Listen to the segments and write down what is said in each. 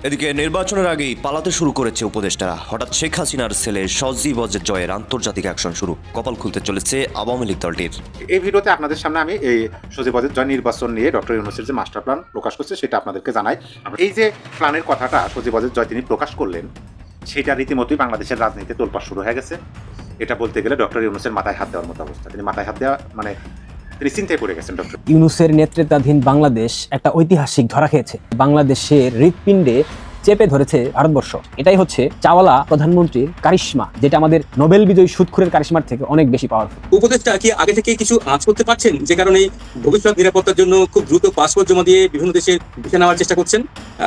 এদিকে নির্বাচনের আগেই পালাতে শুরু করেছে উপদেষ্টারা। হঠাৎ শেখ হাসিনার ছেলে সজীব ওয়াজেদ জয়ের আন্তর্জাতিক অ্যাকশন শুরু। কপাল খুলতে চলেছে আওয়ামী লীগ দলটির। এই ভিডিওতে আপনাদের সামনে আমি এই সজীব ওয়াজেদ জয় নির্বাচন নিয়ে ডক্টর ইউনূসের যে মাস্টার প্ল্যান প্রকাশ করছে সেটা আপনাদেরকে জানাই। এই যে প্ল্যানের কথাটা সজীব ওয়াজেদ জয় তিনি প্রকাশ করলেন, সেটা রীতিমতোই বাংলাদেশের রাজনীতিতে তোলপাড় শুরু হয়ে গেছে। এটা বলতে গেলে ডক্টর ইউনূসের মাথায় হাত দেওয়ার মতো অবস্থা। তিনি মাথায় হাত দেওয়া মানে তিনি চিন্তায় পড়ে গেছেন। ডক্টর ইউনূসের নেতৃত্বাধীন বাংলাদেশ একটা ঐতিহাসিক ধরা খেয়েছে। বাংলাদেশের হৃৎপিণ্ডে চেপে ধরেছে ভারতবর্ষ। এটাই হচ্ছে চাওয়ালা প্রধানমন্ত্রীর কারিশমা, যেটা আমাদের নোবেল বিজয়ী সুদখোরের কারিশমার থেকে অনেক বেশি পাওয়ারফুল। উপদেষ্টা কি আগে থেকে কিছু আঁচ করতে পারছেন, যে কারণে ভবিষ্যৎ নিরাপত্তার জন্য খুব দ্রুত পাসপোর্ট জমা দিয়ে বিভিন্ন দেশে ভিসা নেওয়ার চেষ্টা করছেন?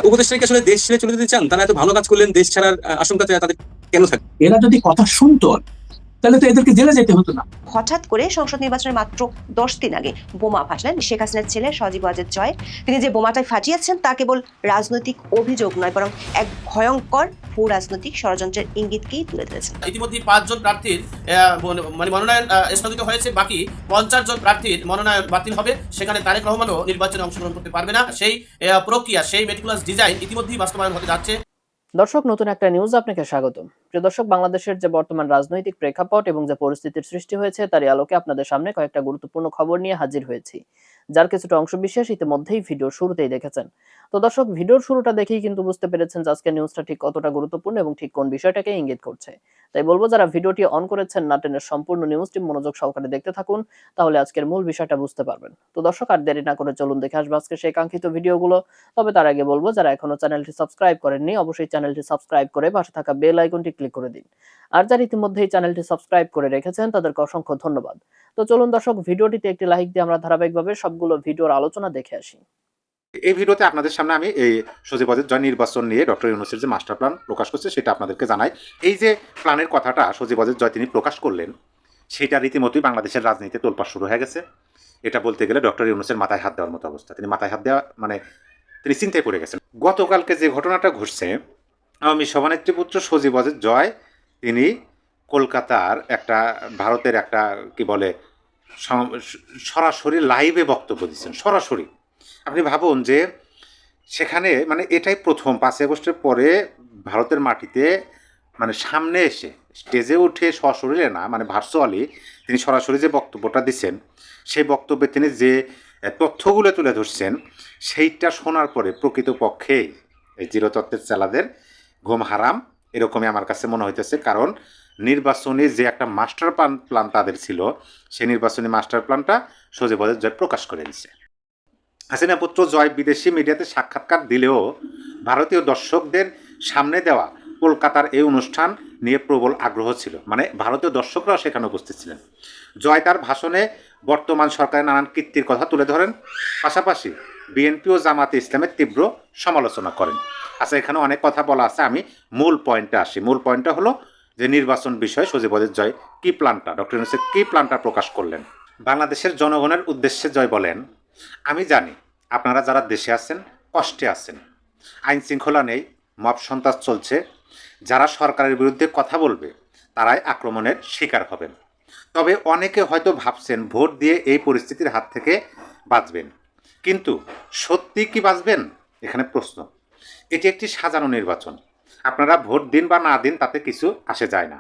উপদেষ্টা কি আসলে দেশ ছেড়ে চলে যেতে চান? তারা এত ভালো কাজ করলেন, দেশ ছাড়ার আশঙ্কাতে তাদের কেন থাকে? এরা যদি কথা শুনতো তাহলে তো এদেরকে জেলে যেতে হতো না। হঠাৎ করে সংসদ নির্বাচনের মাত্র 10 দিন আগে বোমা ফাটালেন শেখ হাসিনার ছেলে সজীব ওয়াজেদ জয়। তিনি যে বোমাটাই ফাটিয়েছেন তা কেবল রাজনৈতিক অভিযোগ নয়, বরং এক ভয়ঙ্কর ভূ রাজনৈতিক ষড়যন্ত্রের ইঙ্গিতকেই তুলে ধরেছেন। ইতিমধ্যে 5 জন প্রার্থীর মনোনয়ন স্থগিত হয়েছে, বাকি 50 জন প্রার্থীর মনোনয়ন বাতিল হবে। সেখানে তারেক রহমানও নির্বাচনে অংশগ্রহণ করতে পারবে না। সেই প্রক্রিয়া, সেই মেটিকুলাস ডিজাইন ইতিমধ্যেই বাস্তবায়ন হতে যাচ্ছে। দর্শক, নতুন একটা নিউজ আপনাকে স্বাগতম। প্রিয় দর্শক, বাংলাদেশের যে বর্তমান রাজনৈতিক প্রেক্ষাপট এবং যে পরিস্থিতির সৃষ্টি হয়েছে তারই আলোকে আপনাদের সামনে কয়েকটা গুরুত্বপূর্ণ খবর নিয়ে হাজির হয়েছি, যার কিছুটা অংশবিশেষ ইতিমধ্যেই ভিডিওর শুরুতেই দেখেছেন। তো দর্শক, ভিডিওর শুরুটা দেখেই কিন্তু বুঝতে পেরেছেন যে আজকের নিউজটা ঠিক কতটা গুরুত্বপূর্ণ এবং ঠিক কোন বিষয়টাকে ইঙ্গিত করছে। তাই বলবো, যারা ভিডিওটি অন করেছেন না টেনে সম্পূর্ণ নিউজটি মনোযোগ সহকারে দেখতে থাকুন, তাহলে আজকের মূল বিষয়টা বুঝতে পারবেন। তো দর্শক, আর দেরি না করে চলুন দেখে আসবো আজকে সেই কাঙ্ক্ষিত ভিডিওগুলো। তবে তার আগে বলবো, যারা এখনো চ্যানেলটি সাবস্ক্রাইব করেননি অবশ্যই চ্যানেলটি সাবস্ক্রাইব করে পাশে থাকা বেল আইকনটি ক্লিক করে দিন। আর যারা ইতিমধ্যেই চ্যানেলটি সাবস্ক্রাইব করে রেখেছেন তাদেরকে অসংখ্য ধন্যবাদ। তো চলুন দর্শক, ভিডিওটিতে একটি লাইক দিয়ে আমরা ধারাবাহিকভাবে সবগুলো ভিডিওর আলোচনা দেখে আসি। এই ভিডিওতে আপনাদের সামনে আমি এই সজীব ওয়াজেদ জয় নির্বাচন নিয়ে ডক্টর ইউনূসের যে মাস্টার প্ল্যান প্রকাশ করছে সেটা আপনাদেরকে জানাই। এই যে প্ল্যানের কথাটা সজীব ওয়াজেদ জয় তিনি প্রকাশ করলেন, সেটা রীতিমতোই বাংলাদেশের রাজনীতিতে তোলপাড় শুরু হয়ে গেছে। এটা বলতে গেলে ডক্টর ইউনূসের মাথায় হাত দেওয়ার মতো অবস্থা। তিনি মাথায় হাত দেওয়া মানে তিনি চিন্তায় পড়ে গেছেন। গতকালকে যে ঘটনাটা ঘটছে, আওয়ামী সভানেত্রী পুত্র সজীব ওয়াজেদ জয় তিনি কলকাতার একটা ভারতের একটা কি বলে সরাসরি লাইভে বক্তব্য দিচ্ছেন। সরাসরি আপনি ভাবুন যে সেখানে মানে এটাই প্রথম 5 আগস্টের পরে ভারতের মাটিতে মানে সামনে এসে স্টেজে উঠে সশরীরে না, মানে ভার্চুয়ালি তিনি সরাসরি যে বক্তব্যটা দিচ্ছেন, সেই বক্তব্যে তিনি যে তথ্যগুলো তুলে ধরছেন, সেইটা শোনার পরে প্রকৃতপক্ষে এই চিরতত্ত্বের চেলাদের ঘুম হারাম এরকমই আমার কাছে মনে হইতেছে। কারণ নির্বাচনী যে একটা মাস্টার প্ল্যান তাদের ছিল, সেই নির্বাচনী মাস্টার প্ল্যানটা সজীব ওয়াজেদ জয় প্রকাশ করে দিচ্ছে। হাসিনা পুত্র জয় বিদেশি মিডিয়াতে সাক্ষাৎকার দিলেও ভারতীয় দর্শকদের সামনে দেওয়া কলকাতার এই অনুষ্ঠান নিয়ে প্রবল আগ্রহ ছিল, মানে ভারতীয় দর্শকরাও সেখানে উপস্থিত ছিলেন। জয় তার ভাষণে বর্তমান সরকারের নানান কীর্তির কথা তুলে ধরেন, পাশাপাশি বিএনপি ও জামাতে ইসলামের তীব্র সমালোচনা করেন। আচ্ছা, এখানে অনেক কথা বলা আছে, আমি মূল পয়েন্টে আসি। মূল পয়েন্টটা হলো যে নির্বাচন বিষয়ে সজীব ওয়াজেদ জয় কী প্ল্যানটা, ডক্টর ইউনূসের কী প্ল্যানটা প্রকাশ করলেন। বাংলাদেশের জনগণের উদ্দেশ্যে জয় বলেন, আমি জানি আপনারা যারা দেশে আছেন কষ্টে আছেন, আইন শৃঙ্খলা নেই, মব সন্ত্রাস চলছে, যারা সরকারের বিরুদ্ধে কথা বলবে তারাই আক্রমণের শিকার হবেন। তবে অনেকে হয়তো ভাবছেন ভোট দিয়ে এই পরিস্থিতির হাত থেকে বাঁচবেন, কিন্তু সত্যি কি বাঁচবেন? এখানে প্রশ্ন। এটি একটি সাজানো নির্বাচন, আপনারা ভোট দিন বা না দিন তাতে কিছু আসে যায় না।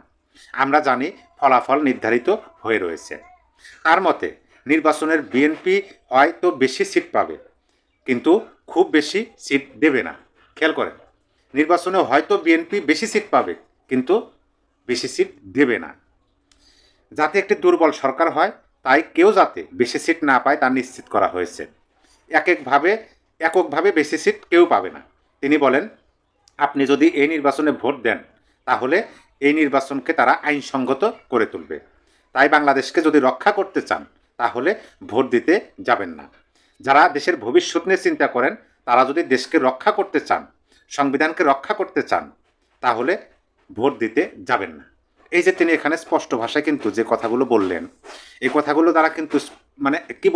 আমরা জানি ফলাফল নির্ধারিত হয়ে রয়েছে। তার মতে নির্বাচনের বিএনপি হয়তো বেশি সিট পাবে, কিন্তু খুব বেশি সিট দেবে না। খেয়াল করেন, নির্বাচনে হয়তো বিএনপি বেশি সিট পাবে, কিন্তু বেশি সিট দেবে না। যাতে একটি দুর্বল সরকার হয়, তাই কেউ যাতে বেশি সিট না পায় তা নিশ্চিত করা হয়েছে। এককভাবে বেশি সিট কেউ পাবে না। তিনি বলেন, আপনি যদি এই নির্বাচনে ভোট দেন তাহলে এই নির্বাচনকে তারা আইনসঙ্গত করে তুলবে। তাই বাংলাদেশকে যদি রক্ষা করতে চান তাহলে ভোট দিতে যাবেন না। যারা দেশের ভবিষ্যৎ নিয়ে চিন্তা করেন, তারা যদি দেশকে রক্ষা করতে চান, সংবিধানকে রক্ষা করতে চান, তাহলে ভোট দিতে যাবেন না। এই যে তিনি এখানে স্পষ্ট ভাষায় কিন্তু যে কথাগুলো বললেন, এই কথাগুলো দ্বারা কিন্তু মানে কি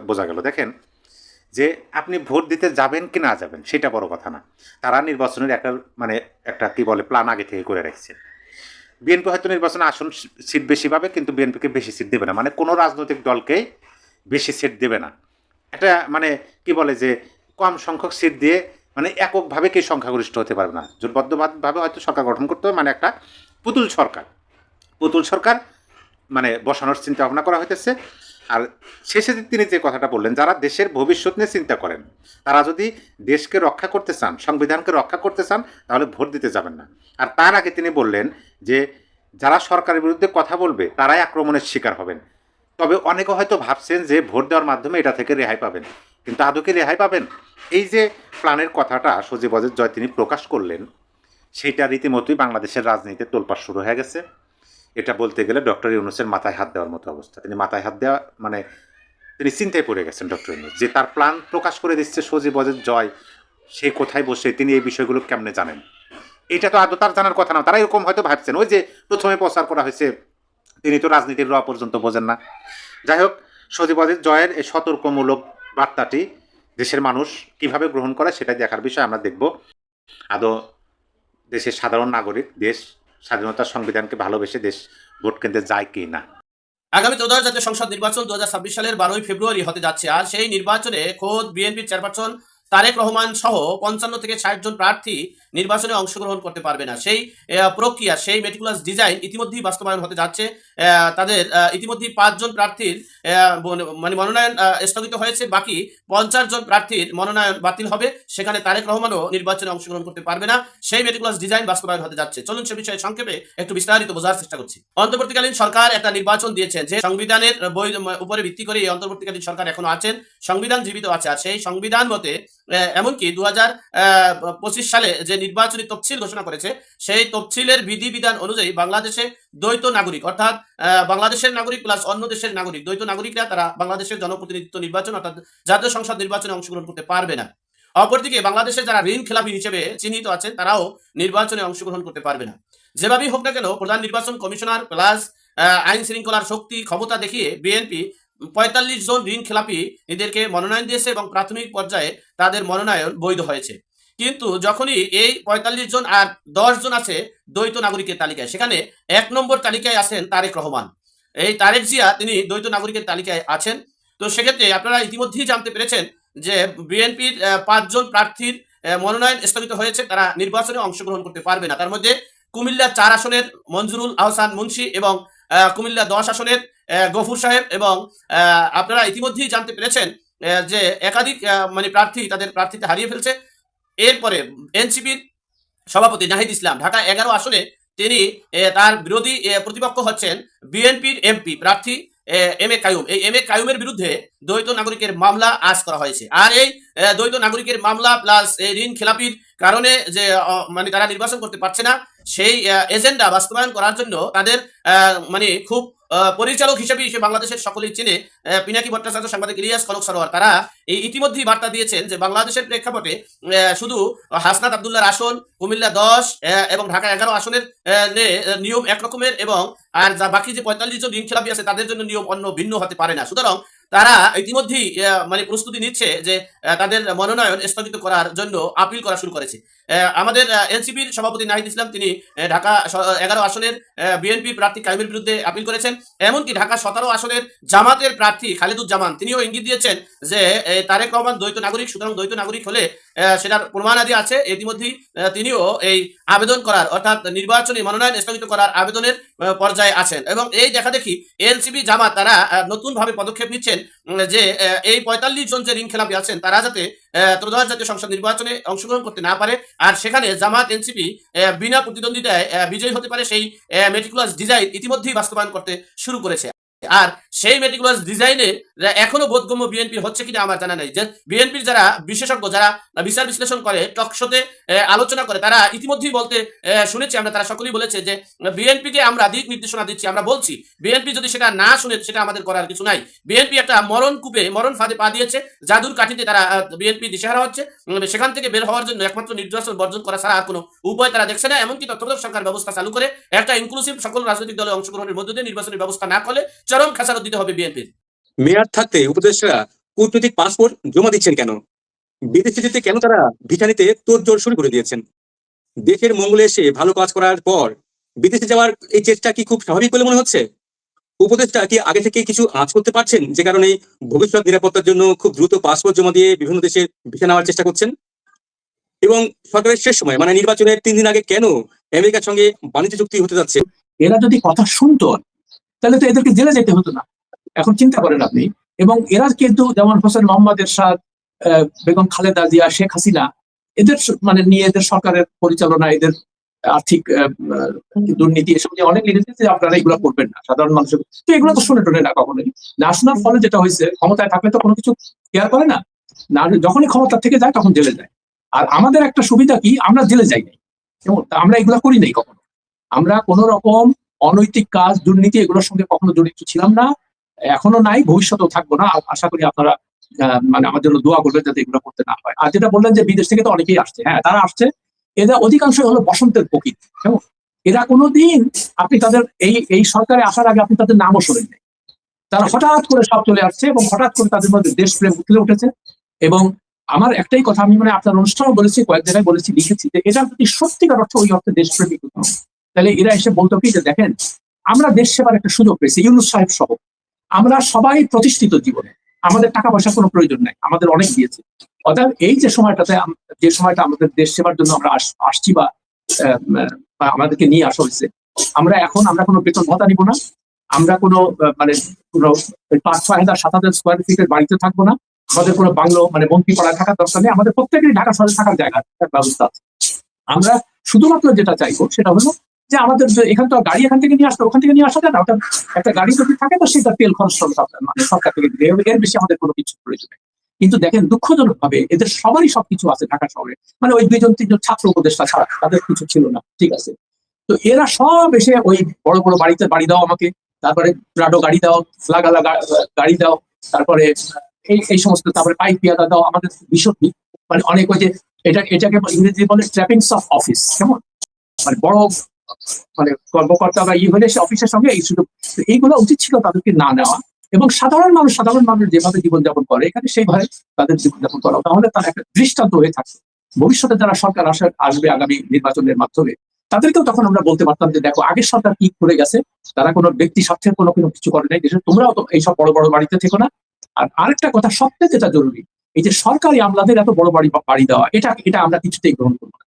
বোঝা গেল দেখেন, যে আপনি ভোট দিতে যাবেন কি না যাবেন সেটা বড় কথা না। তারা নির্বাচনের একটা কি বলে প্ল্যান আগে থেকে করে রেখেছে। বিএনপি হয়তো নির্বাচনে আসন সিট বেশি পাবে, কিন্তু বিএনপিকে বেশি সিট দেবে না, মানে কোনো রাজনৈতিক দলকেই বেশি সিট দেবে না। একটা মানে কি বলে যে কম সংখ্যক সিট দিয়ে মানে এককভাবে কে সংখ্যাগরিষ্ঠ হতে পারবে না, জোটবদ্ধভাবে হয়তো সরকার গঠন করতে হবে, মানে একটা পুতুল সরকার মানে বসানোর চিন্তা ভাবনা করা হইতেছে। আর শেষে তিনি যে কথাটা বললেন, যারা দেশের ভবিষ্যৎ নিয়ে চিন্তা করেন, তারা যদি দেশকে রক্ষা করতে চান, সংবিধানকে রক্ষা করতে চান, তাহলে ভোট দিতে যাবেন না। আর তার আগে তিনি বললেন যে যারা সরকারের বিরুদ্ধে কথা বলবে তারাই আক্রমণের শিকার হবেন। তবে অনেকে হয়তো ভাবছেন যে ভোট দেওয়ার মাধ্যমে এটা থেকে রেহাই পাবেন, কিন্তু আদৌ কি রেহাই পাবেন? এই যে প্ল্যানের কথাটা সজীব ওয়াজেদ জয় তিনি প্রকাশ করলেন, সেইটা রীতিমতোই বাংলাদেশের রাজনীতিতে তোলপাড় শুরু হয়ে গেছে। এটা বলতে গেলে ডক্টর ইউনূসের মাথায় হাত দেওয়ার মতো অবস্থা। তিনি মাথায় হাত দেওয়া মানে তিনি চিন্তায় পড়ে গেছেন ডক্টর ইউনূস, যে তার প্ল্যান প্রকাশ করে দিচ্ছে সজীব ওয়াজেদ জয়, সে কোথায় বসে তিনি এই বিষয়গুলো কেমনে জানেন? এটা তো আদৌ তার জানার কথা না। তারা এরকম হয়তো ভাবছেন, ওই যে প্রথমে প্রচার করা হয়েছে, তিনি তো রাজনীতির র পর্যন্ত বোঝেন না। যাই হোক, সজীব ওয়াজেদ জয়ের এই সতর্কমূলক বার্তাটি দেশের মানুষ কিভাবে গ্রহণ করে সেটাই দেখার বিষয়। আমরা দেখব আদৌ দেশের সাধারণ নাগরিক দেশ স্বাধীনতার সংবিধানকে ভালোবেসে দেশ ভোট কেন্দ্রে যায় কি না। আগামী ত্রয়োদশ জাতীয় সংসদ নির্বাচন 2026 সালের 12 ফেব্রুয়ারি হতে যাচ্ছে। আর সেই নির্বাচনে খোদ বিএনপির চেয়ারপারসন তারেক রহমান সহ 55 থেকে 60 জন প্রার্থী নির্বাচনে অংশগ্রহণ করতে পারবে না। সেই প্রক্রিয়া, সেই মেটিকুলাস ডিজাইন ইতিমধ্যেই বাস্তবায়ন হতে যাচ্ছে। তাদের ইতিমধ্যেই 5 জন প্রার্থীর মানে মনোনয়ন স্থগিত হয়েছে, বাকি 50 জন প্রার্থীর মনোনয়ন বাতিল হবে। সেখানে তারেক রহমানও নির্বাচনে অংশগ্রহণ করতে পারবে না। সেই মেটিকুলাস ডিজাইন বাস্তবায়ন হতে যাচ্ছে। চলুন সে বিষয়ে সংক্ষেপে একটু বিস্তারিত বোঝার চেষ্টা করছি। অন্তর্বর্তীকালীন সরকার একটা নির্বাচন দিয়েছেন, যে সংবিধানের উপরে ভিত্তি করে এই অন্তর্বর্তীকালীন সরকার এখনো আছেন, সংবিধান জীবিত আছে। আর সেই সংবিধান মতে এমনকি 2025 সালে যে নির্বাচনী তফসিল ঘোষণা করেছে, সেই তফসিলের বিধিবিধান অনুযায়ী বাংলাদেশে দ্বৈত নাগরিক, অর্থাৎ বাংলাদেশের নাগরিক প্লাস অন্য দেশের নাগরিক, দ্বৈত নাগরিকরা তারা বাংলাদেশের জনপ্রতিনিধিত্ব নির্বাচন অর্থাৎ জাতীয় সংসদ নির্বাচনে অংশগ্রহণ করতে পারবে না। অপরদিকে বাংলাদেশের যারা ঋণ খেলাপি হিসেবে চিহ্নিত আছেন, তারাও নির্বাচনে অংশগ্রহণ করতে পারবে না। যেভাবেই হোক না কেন, প্রধান নির্বাচন কমিশনার প্লাস আইন শৃঙ্খলার শক্তি ক্ষমতা দেখিয়ে বিএনপি 45 জন ঋণ খেলাপি এদেরকে মনোনয়ন দিয়েছে এবং প্রাথমিক পর্যায়ে তাদের মনোনয়ন বৈধ হয়েছে। কিন্তু যখনই এই 45 জন আর 10 জন আছে দ্বৈত নাগরিকের তালিকায়, সেখানে 1 নম্বর তালিকায় আছেন তারেক রহমান। এই তারেক জিয়া তিনি দ্বৈত নাগরিকের তালিকায় আছেন। তো সেক্ষেত্রে আপনারা ইতিমধ্যেই জানতে পেরেছেন যে বিএনপির 5 জন প্রার্থীর মনোনয়ন স্থগিত হয়েছে, তারা নির্বাচনে অংশগ্রহণ করতে পারবে না। তার মধ্যে কুমিল্লা 4 আসনের মঞ্জুরুল আহসান মুন্সি এবং কুমিল্লা 10 আসনের গফুর সাহেব, এবং আপনারা ইতিমধ্যেই জানতে পেরেছেন যে একাধিক মানে প্রার্থী তাদের প্রার্থীতে হারিয়ে ফেলছে। এরপরে এনসিপির সভাপতি নাহিদ ইসলাম ঢাকা 11 আসনে তিনি তার বিরোধী প্রতিপক্ষ হচ্ছেন বিএনপির এমপি প্রার্থী এম এ কাইয়ুম। এই এম এ কাইয়ুমের বিরুদ্ধে দ্বৈত নাগরিকের মামলা আজ করা হয়েছে। আর এই দ্বৈত নাগরিকের মামলা প্লাস ঋণ খেলাপির কারণে যে মানে তারা নির্বাচন করতে পারছে না, সেই এজেন্ডা বাস্তবায়ন করার জন্য তাদের মানে খুব পরিচালক হিসেবে বাংলাদেশের সকলেই চেনে পিনাকি ভট্টাচার্য, সাংবাদিক ইলিয়াস কনক সরোয়ার, তারা এই ইতিমধ্যেই বার্তা দিয়েছেন যে বাংলাদেশের প্রেক্ষাপটে শুধু হাসনাত আব্দুল্লাহর আসন, কুমিল্লা 10 এবং ঢাকা 11 আসনের নিয়ম একরকমের, এবং আর যা বাকি যে 45 জন ঋণ খেলাপি আছে তাদের জন্য নিয়ম অন্য ভিন্ন হতে পারে না। সুতরাং তারা ইতিমধ্যেই মানে প্রস্তুতি নিচ্ছে যে তাদের মনোনয়ন স্থগিত করার জন্য আপিল করা শুরু করেছে। আমাদের এনসিপির সভাপতি নাহিদ ইসলাম তিনি ঢাকা 11 আসনের বিএনপি প্রার্থী কাইয়ুমের বিরুদ্ধে আপিল করেছেন। এমনকি ঢাকা 17 আসনের জামাতের প্রার্থী খালেদুজ্জামান তিনিও ইঙ্গিত দিয়েছেন যে তারেক রহমান দ্বৈত নাগরিক, সুতরাং দ্বৈত নাগরিক হলে সেটার প্রমাণাদি আছে। ইতিমধ্যেই তিনিও এই আবেদন করার অর্থাৎ নির্বাচনী মনোনয়ন স্থগিত করার আবেদনের পর্যায়ে আছেন। এবং এই দেখা দেখি এনসিপি জামাত তারা নতুনভাবে পদক্ষেপ নিচ্ছেন যে এই 45 জন যে ঋণ খেলাপি আছেন তারা যাতে ত্রয়োদশ জাতীয় সংসদ নির্বাচনে অংশগ্রহণ করতে না পারে, আর সেখানে জামাত এনসিপি বিনা প্রতিদ্বন্দ্বিতায় বিজয়ী হতে পারে, সেই মেটিকুলাস ডিজাইন ইতিমধ্যেই বাস্তবায়ন করতে শুরু করেছে। আর সেই মেটিকুলাস ডিজাইনে এখনো বোধগম্য বিএনপি হচ্ছে কিনা আমার জানা নাই। যে বিএনপির যারা বিশেষজ্ঞ, যারা বিচার বিশ্লেষণ করে, টকশোতে আলোচনা করে, তারা ইতিমধ্যেই বলতে শুনেছি আমরা, তারা সকলেই বলেছে যে বিএনপিকে আমরা দিক নির্দেশনা দিচ্ছি, আমরা বলছি বিএনপি যদি সেটা না শুনে সেটা আমাদের করার কিছু নাই। বিএনপি একটা মরণ ফাঁদে পা দিয়েছে, জাদুর কাঠিতে তারা বিএনপি দিশেহারা হচ্ছে। সেখান থেকে বের হওয়ার জন্য একমাত্র নির্বাচন বর্জন করা ছাড়া আর কোনো উপায় তারা দেখছে না। এমনকি তত্ত্বাবধায়ক সরকার ব্যবস্থা চালু করে একটা ইনক্লুসিভ সকল রাজনৈতিক দলের অংশগ্রহণের মধ্য দিয়ে নির্বাচনের ব্যবস্থা না করলে চরম খেসারত দিতে হবে বিএনপির। মেয়াদ থাকতে উপদেষ্টারা কূটনৈতিক পাসপোর্ট জমা দিচ্ছেন কেন? বিদেশে যেতে কেন তারা ভিসা নিতে তোড়জোড় শুরু করে দিয়েছেন? দেশের মঙ্গলে এসে ভালো কাজ করার পর বিদেশে যাওয়ার এই চেষ্টা কি খুব স্বাভাবিক বলে মনে হচ্ছে? উপদেষ্টা কি আগে থেকে কিছু আঁচ করতে পারছেন, যে কারণে ভবিষ্যৎ নিরাপত্তার জন্য খুব দ্রুত পাসপোর্ট জমা দিয়ে বিভিন্ন দেশে ভিসা নেওয়ার চেষ্টা করছেন? এবং সরকারের শেষ সময় মানে নির্বাচনের 3 দিন আগে কেন আমেরিকার সঙ্গে বাণিজ্য চুক্তি হতে যাচ্ছে? এরা যদি কথা শুনতো তাহলে তো এদেরকে জেলে যেতে হতো না। এখন চিন্তা করেন আপনি। এবং এরা কিন্তু যেমন হোসেন মোহাম্মদ এরশাদ, বেগম খালেদা জিয়া, শেখ হাসিনা, এদের মানে নিয়ে এদের সরকারের পরিচালনা, এদের আর্থিক দুর্নীতি, এসব নিয়ে অনেক লিখেছে যে আপনারা এগুলো করবেন না, সাধারণ মানুষের তো এগুলো তো শুনে টোনে না কখনোই। না শোনার ফলে যেটা হয়েছে, ক্ষমতায় থাকলে তো কোনো কিছু কেয়ার করে না, না যখনই ক্ষমতা থেকে যায় তখন জেলে যায়। আর আমাদের একটা সুবিধা কি, আমরা জেলে যাই নাই, কেমন আমরা এগুলো করি নাই কখনো। আমরা কোন রকম অনৈতিক কাজ, দুর্নীতি এগুলোর সঙ্গে কখনো জড়িত ছিলাম না, এখনো নাই, ভবিষ্যতেও থাকবো না। আশা করি আপনারা মানে আমার জন্য দোয়া করবেন যাতে এগুলো করতে না হয়। আর যেটা বললেন যে বিদেশ থেকে তো অনেকেই আসছে, হ্যাঁ তারা আসছে, এরা অধিকাংশই হলো বসন্তের প্রকৃত, কেমন এরা কোনোদিন আপনি তাদের এই সরকারে আসার আগে আপনি তাদের নামও শোনেন নাই। তারা হঠাৎ করে সব চলে আসছে এবং হঠাৎ করে তাদের মধ্যে দেশপ্রেম উঠলে উঠেছে। এবং আমার একটাই কথা, আমি মানে আপনার অনুষ্ঠানও বলেছি, কয়েক জায়গায় বলেছি, লিখেছি, যে এটা যদি সত্যিকার অর্থ ওই অর্থে দেশপ্রেমিক হতো, তাহলে এরা এসে বলতো কি যে দেখেন আমরা দেশ সেবার একটা সুযোগ পেয়েছি, ইউনূস সাহেব সহ আমরা সবাই প্রতিষ্ঠিত জীবনে, আমাদের টাকা পয়সার কোনো প্রয়োজন নাই, আমাদের অনেক দিয়েছে। অর্থাৎ এই যে সময়টাতে, যে সময়টা আমাদের দেশ সেবার জন্য আমরা আসছি বা আমাদেরকে নিয়ে আসা হয়েছে, আমরা কোনো বেতন ভাতা নিব না, আমরা কোনো মানে কোনো 5-6,000 7,000 স্কোয়ার ফিটের বাড়িতে থাকবো না, আমাদের কোনো বাংলো মানে মন্ত্রী পাড়ায় থাকার দরকার নেই, আমাদের প্রত্যেকেরই ঢাকা শহরে থাকার জায়গা ব্যবস্থা আছে। আমরা শুধুমাত্র যেটা চাইবো সেটা হলো যে আমাদের এখান তো গাড়ি এখান থেকে নিয়ে আসতে, ওখান থেকে নিয়ে আসা যায় না, ওটা একটা গাড়ি যদি থাকে তো সেটা তেল খরচ মানে সরকার থেকে দিবে, এর বেশি আমাদের কোনো কিছু প্রয়োজন নেই। কিন্তু দেখেন দুঃখজনক ভাবে এদের সবারই সবকিছু আছে ঢাকা শহরে, মানে ওই 2-3জন ছাত্র উপদেষ্টা ছাড়া তাদের কিছু ছিল না, ঠিক আছে। তো এরা সব এসে ওই বড় বড় বাড়িতে বাড়ি দাও আমাকে, তারপরে প্রাডো গাড়ি দাও, ফ্লাগালা গাড়ি দাও, তারপরে এই সমস্ত, তারপরে পাইপ পিয়াদা দাও, আমাদের ভীষণ মানে অনেক ওই যে এটাকে ইংরেজি বলে ট্র্যাপিংস অফ অফিস, কেমন মানে বড় মানে কর্মকর্তা বা হলে সে অফিসের সঙ্গে এই সুযোগ, এইগুলো উচিত ছিল তাদেরকে না নেওয়া। এবং সাধারণ মানুষ যেভাবে জীবনযাপন করে এখানে সেইভাবে তাদের জীবনযাপন করা, তাহলে তার একটা দৃষ্টান্ত হয়ে থাকবে। ভবিষ্যতে যারা সরকার আসবে আগামী নির্বাচনের মাধ্যমে, তাদেরকেও তখন আমরা বলতে পারতাম যে দেখো আগের সরকার কি করে গেছে, তারা কোনো ব্যক্তি স্বার্থের কোনো কিছু করে নাই দেশে, তোমরাও তো এইসব বড় বড় বাড়িতে থেকো না। আর আরেকটা কথা সবচেয়ে যেটা জরুরি, এই যে সরকারি আমলাদের এত বড় বাড়ি দেওয়া, এটা আমরা কিছুতেই গ্রহণ করবো না,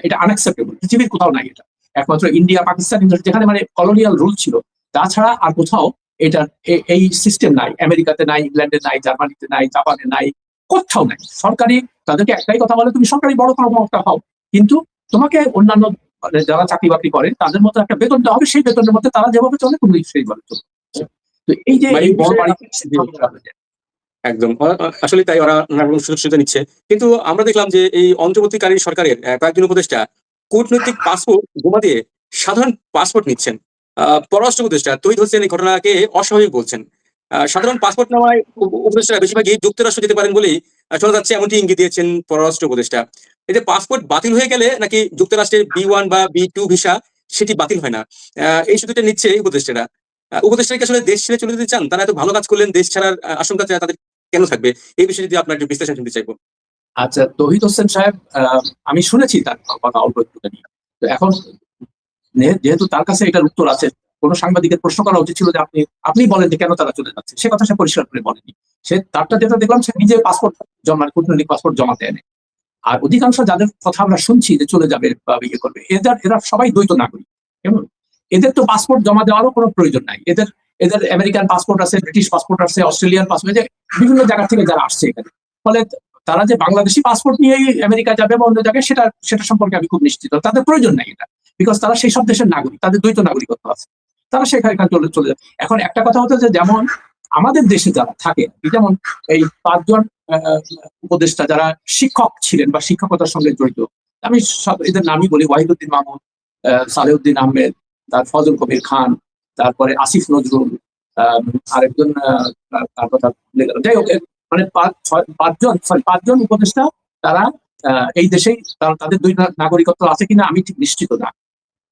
এটা আনএক্সেপ্টেবল, পৃথিবীর কোথাও নাই এটা, একমাত্র ইন্ডিয়া, পাকিস্তান, যেখানে মানে কলোনিয়াল রুল ছিল, তাছাড়া আর কোথাও এটা এই সিস্টেম নাই, আমেরিকাতে নাই, ইংল্যান্ডে নাই, জার্মানিতে নাই, জাপানে নাই, কোথাও নাই। সরকারি তাদেরকে একটাই কথা বলে, তুমি সরকারি বড় কর্মকর্তা হও, কিন্তু তোমাকে অন্যান্য যারা চাকরি বাকরি করে তাদের মতো একটা বেতন দেওয়া হবে, সেই বেতনের মধ্যে তারা যেভাবে চলে তুমি সেইভাবে চলো। তো এই যে এই বড় বাড়ি একদম আসলে তাই, ওরা সুযোগ সুবিধা নিচ্ছে। কিন্তু আমরা দেখলাম যে এই অন্তর্বর্তীকালীন সরকারের কয়েকজন উপদেষ্টা কূটনৈতিক পাসপোর্ট জমা দিয়ে সাধারণ পাসপোর্ট নিচ্ছেন। পররাষ্ট্র উপদেষ্টা তৌহিদ হোসেন এই ঘটনাকে অস্বাভাবিক বলছেন। সাধারণ পাসপোর্ট নেওয়ায় উপদেষ্টারা বেশিরভাগই যুক্তরাষ্ট্র যেতে পারেন বলেই শোনা যাচ্ছে, এমনটি ইঙ্গিত দিয়েছেন পররাষ্ট্র উপদেষ্টা। এই যে পাসপোর্ট বাতিল হয়ে গেলে নাকি যুক্তরাষ্ট্রের B1 বা B2 ভিসা সেটি বাতিল হয় না, এই সুযোগটা নিচ্ছে এই উপদেষ্টারা। উপদেষ্টাকে আসলে দেশ ছেড়ে চলে যেতে চান, তারা এত ভালো কাজ করলেন, দেশ ছাড়ার আশঙ্কা তাদের কেন থাকবে, এই বিষয়ে যদি আপনার একটু বিশ্লেষণ শুনতে চাইবো। আচ্ছা, তৌহিদ হোসেন সাহেব, আমি শুনেছি তার কথা অল্প একটু। তো এখন যেহেতু তার কাছে এটার উত্তর আছে, কোন সাংবাদিকের প্রশ্ন করা উচিত ছিল যে আপনি বলেন যে কেন তারা চলে যাচ্ছে, সে কথা সে পরিষ্কার করে বলেনি। সে তারটা যেটা দেখলাম, সে নিজে পাসপোর্ট কূটনৈতিক পাসপোর্ট জমা দেয়নি। আর অধিকাংশ যাদের কথা আমরা শুনছি যে চলে যাবে বা ইয়ে করবে, এরা সবাই দ্বৈত নাগরিক, কেমন এদের তো পাসপোর্ট জমা দেওয়ারও কোনো প্রয়োজন নাই। এদের আমেরিকান পাসপোর্ট আছে, ব্রিটিশ পাসপোর্ট আছে, অস্ট্রেলিয়ান পাসপোর্ট, বিভিন্ন জায়গা থেকে যারা আসছে এখানে, ফলে তারা যে বাংলাদেশি পাসপোর্ট নিয়েই আমেরিকা যাবে বা অন্য জায়গায়, সেটা সম্পর্কে আমি খুব নিশ্চিত। তাদের প্রয়োজন নাই এটা, বিকজ তারা সেই সব দেশের নাগরিক, তাদের দ্বৈত নাগরিকত্ব আছে, তারা সেখানে চলে যাবে। এখন একটা কথা হতো যে যেমন আমাদের দেশে যারা থাকে, যেমন এই 5 জন উপদেষ্টা যারা শিক্ষক ছিলেন বা শিক্ষকতার সঙ্গে জড়িত, আমি এদের নামই বলি: ওয়াহিদুদ্দিন মাহমুদ, সালেউদ্দিন আহমেদ, তার ফজল কবির খান, তারপরে আসিফ নজরুল, আরেকজন তার কথা ভুলে গেল। যাই হোক, মানে 5 জন উপদেষ্টা, তারা এই দেশেই তাদের 2 নাগরিকত্ব আছে কিনা আমি ঠিক নিশ্চিত না,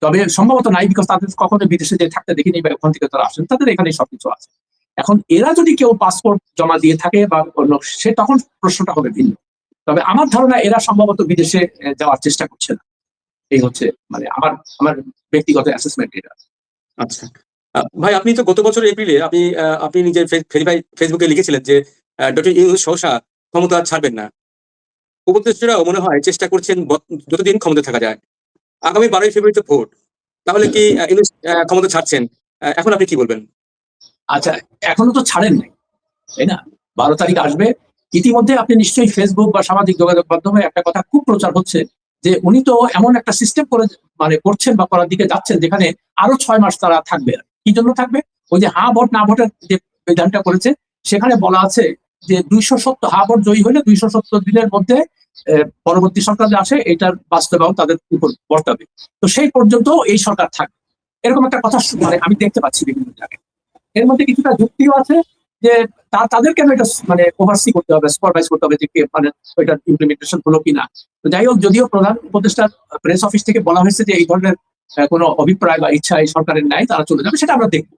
তবে সম্ভবত নাই, বিকজ তাদের কখনো বিদেশে যে থাকতে দেখিনি বা ওখান থেকে তারা আসেন, তাদের এখানে সবকিছু আছে। এখন এরা যদি কেউ পাসপোর্ট জমা দিয়ে থাকে বা অন্য, সে তখন প্রশ্নটা হবে ভিন্ন। তবে আমার ধারণা এরা সম্ভবত বিদেশে যাওয়ার চেষ্টা করছে না, এই হচ্ছে মানে আমার ব্যক্তিগত অ্যাসেসমেন্ট এটা। আচ্ছা ভাই, আপনি তো গত বছর এপ্রিলে আপনি নিজের ফেসবুকে লিখেছিলেন যে ডক্টর ইউনূস সহসা ক্ষমতা ছাড়বেন না। উপদেষ্টারাও মনে হয় চেষ্টা করছেন যতদিন ক্ষমতা থাকা যায়। আগামী 12ই ফেব্রুয়ারি তো ভোট, তাহলে কি ইউনূস ক্ষমতা ছাড়ছেন? এখন আপনি কি বলবেন? আচ্ছা, এখনো তো ছাড়েন নাই, তাই না? 12 তারিখ আসবে। ইতিমধ্যে আপনি নিশ্চয়ই ফেসবুক বা সামাজিক যোগাযোগ মাধ্যমে একটা কথা খুব প্রচার হচ্ছে যে উনি তো এমন একটা সিস্টেম করে মানে করছেন বা করার দিকে যাচ্ছেন যেখানে আরো 6 মাস তারা থাকবে। কি জন্য থাকবে? ওই যে হা ভোট না ভোটের যে বিধানটা করেছে, সেখানে বলা আছে যে 270 হা ভোট জয়ী হলে 270 দিনের মধ্যে পরবর্তী সরকার যে আসে এটার বাস্তবায়ন তাদের উপর বর্তাবে। তো সেই পর্যন্ত এই সরকার থাকবে, এরকম একটা কথা মানে আমি দেখতে পাচ্ছি বিভিন্ন জায়গায়। এর মধ্যে কিছুটা যুক্তিও আছে যে তাদের কেন এটা মানে ওভারসি করতে হবে, সুপারভাইজ করতে হবে যে মানে ওইটা ইমপ্লিমেন্টেশন হলো কিনা। তো যাই হোক, যদিও প্রধান উপদেষ্টার প্রেস অফিস থেকে বলা হয়েছে যে এই ধরনের কোনো অভিপ্রায় বা ইচ্ছা এই সরকারের নাই, তারা চলে যাবে, সেটা আমরা দেখবো।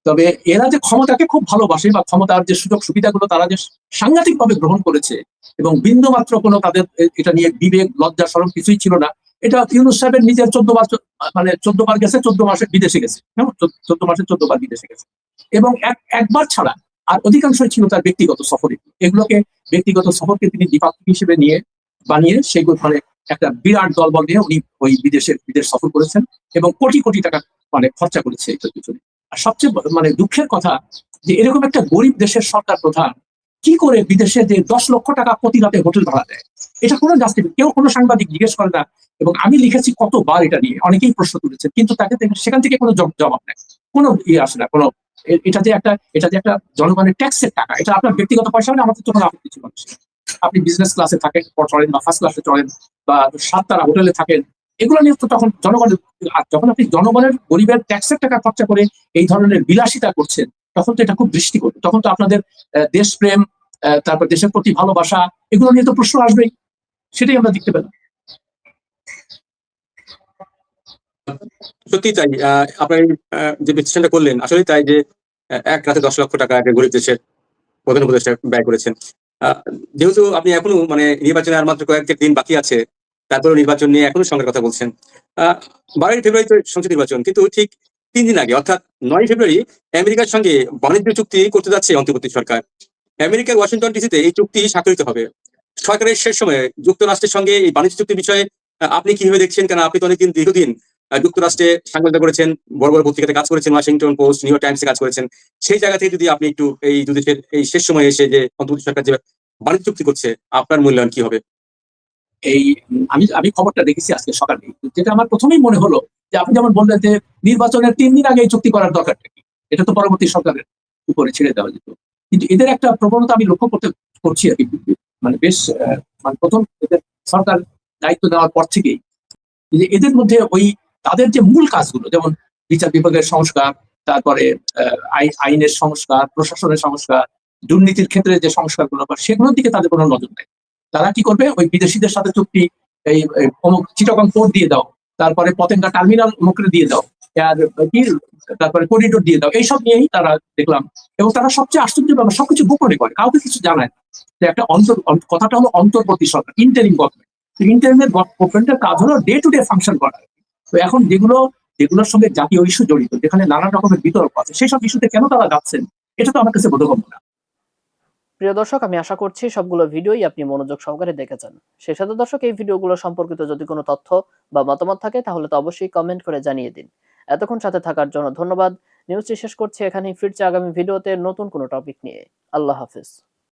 তবে এরা যে ক্ষমতাকে খুব ভালোবাসে বা ক্ষমতার যে সুযোগ সুবিধাগুলো তারা যে সাংঘাতিকভাবে গ্রহণ করেছে এবং বিন্দু মাত্র কোনো তাদের এটা নিয়ে বিবেক লজ্জা শরম কিছুই ছিল না। এটা ইউনূস সাহেবের নিজের 14 বার মানে 14 বার গেছে, 14 মাসে বিদেশে গেছে, 14 মাসে 14 বার বিদেশে গেছে এবং একবার ছাড়া আর অধিকাংশই ছিল তার ব্যক্তিগত সফরে। এগুলোকে ব্যক্তিগত সফরকে তিনি দ্বিপাক্ষিক হিসেবে নিয়ে বানিয়ে সেগুলো মানে একটা বিরাট দলবল নিয়ে উনি ওই বিদেশ সফর করেছেন এবং কোটি কোটি টাকা মানে খরচা করেছে এটার পিছনে। আর সবচেয়ে মানে দুঃখের কথা যে এরকম একটা গরিব দেশের সরকার প্রধান কি করে বিদেশে যে 10 লক্ষ টাকা প্রতি রাতে হোটেল ভাড়া দেয়, এটা কোনো জাস্টিফিকেশন, কেউ কোনো সাংবাদিক জিজ্ঞেস করে না। এবং আমি লিখেছি কতবার এটা নিয়ে, অনেকেই প্রশ্ন তুলেছে, কিন্তু তাকে সেখান থেকে কোনো জবাব নেই, কোনো আসে না। কোনো এটা যে একটা জনগণের ট্যাক্সের টাকা, এটা আপনার ব্যক্তিগত পয়সা হলে আমাদের তো কোনো আপত্তি ছিল না। আপনি বিজনেস ক্লাসে থাকেন চলেন বা ফার্স্ট ক্লাসে চলেন বা 7 তারা হোটেলে থাকেন, এগুলো নিয়ে তো তখন জনগণের, যখন আপনি জনগণের গরিবের ট্যাক্সের টাকা খরচা করে এই ধরনের বিলাসিতা করছেন, তখন তো এটা খুব দৃষ্টিকটু। তখন তো আপনাদের দেশপ্রেম, তারপর দেশের প্রতি ভালোবাসা, এগুলো নিয়ে তো প্রশ্ন আসবেই। সেটাই আমরা দেখতে পেলাম। সত্যি তাই। আপনার যে বিশ্লেষণটা করলেন আসলে তাই যে এক রাতে 10 লক্ষ টাকা একটা গরিব দেশের প্রধান উপদেষ্টা ব্যয় করেছেন। যেহেতু আপনি এখনো মানে নির্বাচনে আর মাত্র কয়েক দিন বাকি আছে, তারপরে নির্বাচন নিয়ে এখনো সংখ্যার কথা বলছেন। 12ই ফেব্রুয়ারি তো সংসদ নির্বাচন, কিন্তু ঠিক 3 দিন আগে অর্থাৎ 9ই ফেব্রুয়ারি আমেরিকার সঙ্গে বাণিজ্য চুক্তি করতে যাচ্ছে অন্তর্বর্তী সরকার। আমেরিকার ওয়াশিংটন ডিসিতে এই চুক্তি স্বাক্ষরিত হবে। সরকারের শেষ সময়ে যুক্তরাষ্ট্রের সঙ্গে এই বাণিজ্য চুক্তির বিষয়ে আপনি কিভাবে দেখছেন? কারণ আপনি তো অনেকদিন দীর্ঘদিন যুক্তরাষ্ট্রে সাংবাদিকতা করেছেন, বড় বড় পত্রিকাতে কাজ করেছেন, ওয়াশিংটন পোস্ট, নিউ ইয়র্ক টাইমসে কাজ করেছেন। সেই জায়গা থেকে যদি আপনি একটু এই দুদেশের এই শেষ সময়ে এসে যে অন্তর্বর্তী সরকার যে বাণিজ্য চুক্তি করছে, আপনার মূল্যায়ন কি হবে? এই আমি খবরটা দেখেছি আজকে সকালে, যেটা আমার প্রথমেই মনে হলো যে আপনি যেমন বললেন যে নির্বাচনের 3 দিন আগে এই চুক্তি করার দরকারটা কি, এটা তো পরবর্তী সরকারের উপরে ছেড়ে দেওয়া যেত। কিন্তু এদের একটা প্রবণতা আমি লক্ষ্য করছি আর কি, মানে বেশ মানে প্রথম এদের সরকার দায়িত্ব নেওয়ার পর থেকেই যে এদের মধ্যে ওই তাদের যে মূল কাজগুলো, যেমন বিচার বিভাগের সংস্কার, তারপরে আইনের সংস্কার, প্রশাসনের সংস্কার, দুর্নীতির ক্ষেত্রে যে সংস্কারগুলো, সেগুলোর দিকে তাদের কোনো নজর নেই। তারা কি করবে? ওই বিদেশিদের সাথে চুক্তি, এই অমুক চিটাগং পোর্ট দিয়ে দাও, তারপরে পতেঙ্গা টার্মিনাল অমুকরে দিয়ে দাও, আর কি তারপরে করিডোর দিয়ে দাও, এইসব নিয়েই তারা দেখলাম। এবং তারা সবচেয়ে আশ্চর্য ব্যাপার, সবকিছু গোপনে করে, কাউকে কিছু জানায় না। যে একটা কথাটা হলো অন্তর্বর্তী সরকার, ইন্টারিম গভর্নমেন্ট। ইন্টারিমের গভর্নমেন্টের কাজ হলো ডে টু ডে ফাংশন করা। তো এখন যেগুলোর সঙ্গে জাতীয় ইস্যু জড়িত, যেখানে নানান রকমের বিতর্ক আছে, সেই সব ইস্যুতে কেন তারা যাচ্ছেন, এটা তো আমার কাছে বোধগম্য না। প্রিয় দর্শক, আমি আশা করছি সবগুলো ভিডিওই আপনি মনোযোগ সহকারে দেখেছেন। সেই সাথে দর্শক, এই ভিডিওগুলো সম্পর্কিত যদি কোনো তথ্য বা মতামত থাকে তাহলে তো অবশ্যই কমেন্ট করে জানিয়ে দিন। এতক্ষণ সাথে থাকার জন্য ধন্যবাদ। নিউজটি শেষ করছি এখানেই, ফিরছে আগামী ভিডিওতে নতুন কোনো টপিক নিয়ে। আল্লাহ হাফেজ।